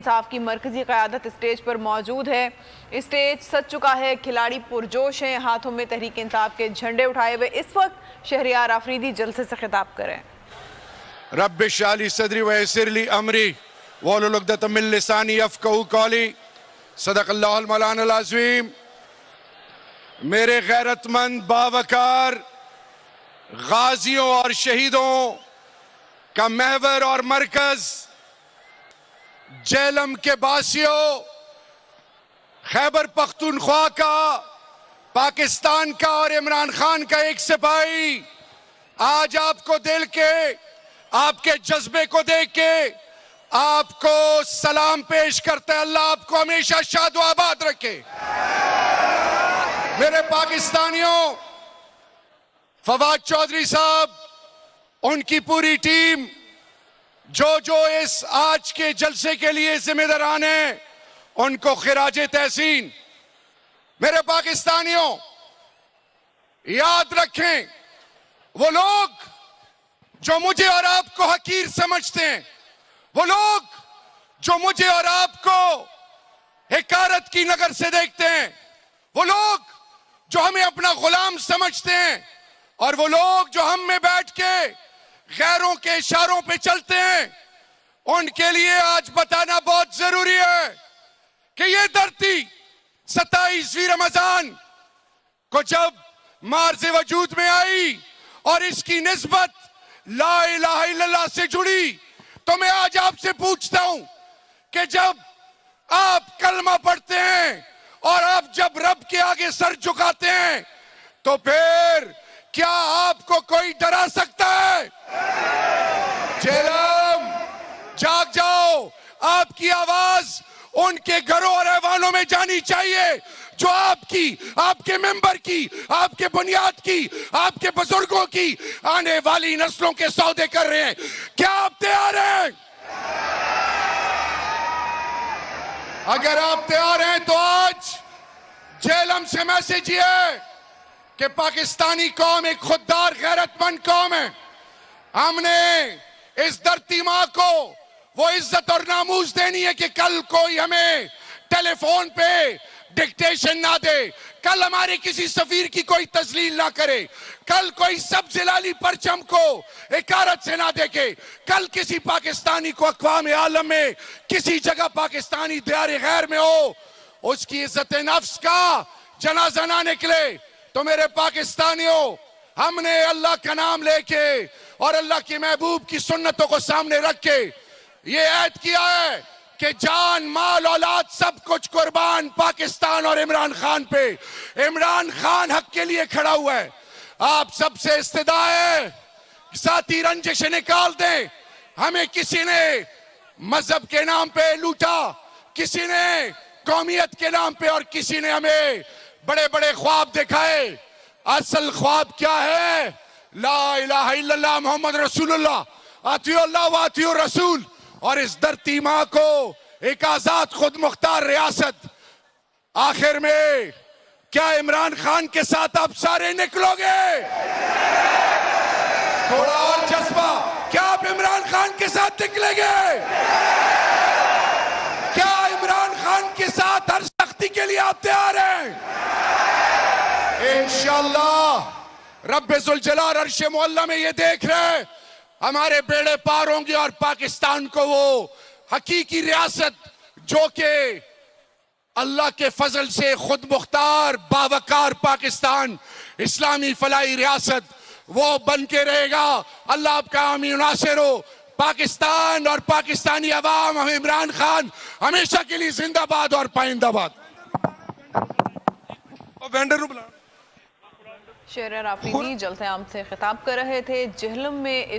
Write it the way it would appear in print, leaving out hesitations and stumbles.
इंसाफ की मरकजी क़यादत स्टेज पर मौजूद है। स्टेज सज चुका है, खिलाड़ी पुरजोश हैं, हाथों में तहरीक इंसाफ के झंडे उठाए हुए इस वक्त शहरियार आफरीदी जलसे से खिताब करें। रब्बि इश्रह ली सदरी व यस्सिर ली अमरी वहलुल उक़दतम मिन लिसानी यफ़क़हू क़ौली। सदक़ल्लाहुल मौलानाल अज़ीम। मेरे गैरतमंद बावकार गाजियों और शहीदों का महवर और मरकज जेलम के बासियों, खैबर पख्तूनख्वा का, पाकिस्तान का और इमरान खान का एक सिपाही आज आपको दिल के, आपके जज्बे को देख के आपको सलाम पेश करते हैं। अल्लाह आपको हमेशा शाद व आबाद रखे। मेरे पाकिस्तानियों, फवाद चौधरी साहब, उनकी पूरी टीम जो इस आज के जलसे के लिए जिम्मेदारान हैं, उनको खिराजे तहसीन। मेरे पाकिस्तानियों, याद रखें, वो लोग जो मुझे और आपको हकीर समझते हैं, वो लोग जो मुझे और आपको हिकारत की नजर से देखते हैं, वो लोग जो हमें अपना गुलाम समझते हैं, और वो लोग जो हम में बैठ के गैरों के इशारों पे चलते हैं, उनके लिए आज बताना बहुत जरूरी है कि ये धरती 27वीं रमजान को जब मार्ज़े वजूद में आई और इसकी निस्बत ला इलाहा इल्लल्लाह से जुड़ी, तो मैं आज आपसे पूछता हूं कि जब आप कलमा पढ़ते हैं और आप जब रब के आगे सर झुकाते हैं, तो फिर क्या आपको कोई डरा सकता है? जेलम, जाग जाओ। आपकी आवाज उनके घरों और ऐवानों में जानी चाहिए जो आपकी, आपके मेंबर की, आपके बुनियाद की, आपके बुजुर्गों की आने वाली नस्लों के सौदे कर रहे हैं। क्या आप तैयार हैं? अगर आप तैयार हैं तो आज जेलम से मैसेज ये है कि पाकिस्तानी कौम एक खुददार गैरतमंद कौम है। हमने इस धरती माँ को वो इज्जत और नामूस देनी है कि कल कोई हमें टेलीफोन पे डिक्टेशन ना दे, कल हमारे किसी सफीर की कोई तजलील ना करे, कल कोई सब्ज़ लाली परचम को इकारत से ना देखे, कल किसी पाकिस्तानी को अक़वाम आलम में किसी जगह पाकिस्तानी दियार गैर में हो, उसकी इज्जत नफ्स का जनाजा ना निकले। तो मेरे पाकिस्तानियों, हमने अल्लाह का नाम लेके और अल्लाह के महबूब की सुन्नतों को सामने रख के ये ऐद किया है कि जान, माल, औलाद सब कुछ कुर्बान पाकिस्तान और इमरान खान पे। इमरान खान हक के लिए खड़ा हुआ है। आप सबसे इस्तिदा है, साथी रंजिश निकाल दें। हमें किसी ने मजहब के नाम पे लूटा, किसी ने कौमियत के नाम पे, और किसी ने हमें बड़े बड़े ख्वाब दिखाए। असल ख्वाब क्या है? ला इलाहा इल्लल्लाह मोहम्मद रसूलुल्लाह, आतियो अल्लाह व आतियो रसूल, और इस धरती माँ को एक आजाद खुद मुख्तार रियासत। आखिर में क्या इमरान खान के साथ आप सारे निकलोगे? थोड़ा और जज्बा, क्या आप इमरान खान के साथ निकलेंगे? क्या इमरान खान के साथ हर सख्ती के लिए आप तैयार हैं? इंशाअल्लाह रब्बे ज़ुल जलाल अर्श मुअल्ला में ये देख रहे, हमारे बेड़े पार होंगे और पाकिस्तान को वो हकीकी रियासत जो कि अल्लाह के फजल से खुद मुख्तार बावकार पाकिस्तान, इस्लामी फलाई रियासत, वो बन के रहेगा। अल्लाह आपका आमीन नासिर हो। पाकिस्तान और पाकिस्तानी अवाम, हम इमरान खान हमेशा के लिए जिंदाबाद और पाइंदाबाद। शहरियार आफरीदी जलसे आम से खिताब कर रहे थे। जेहलम में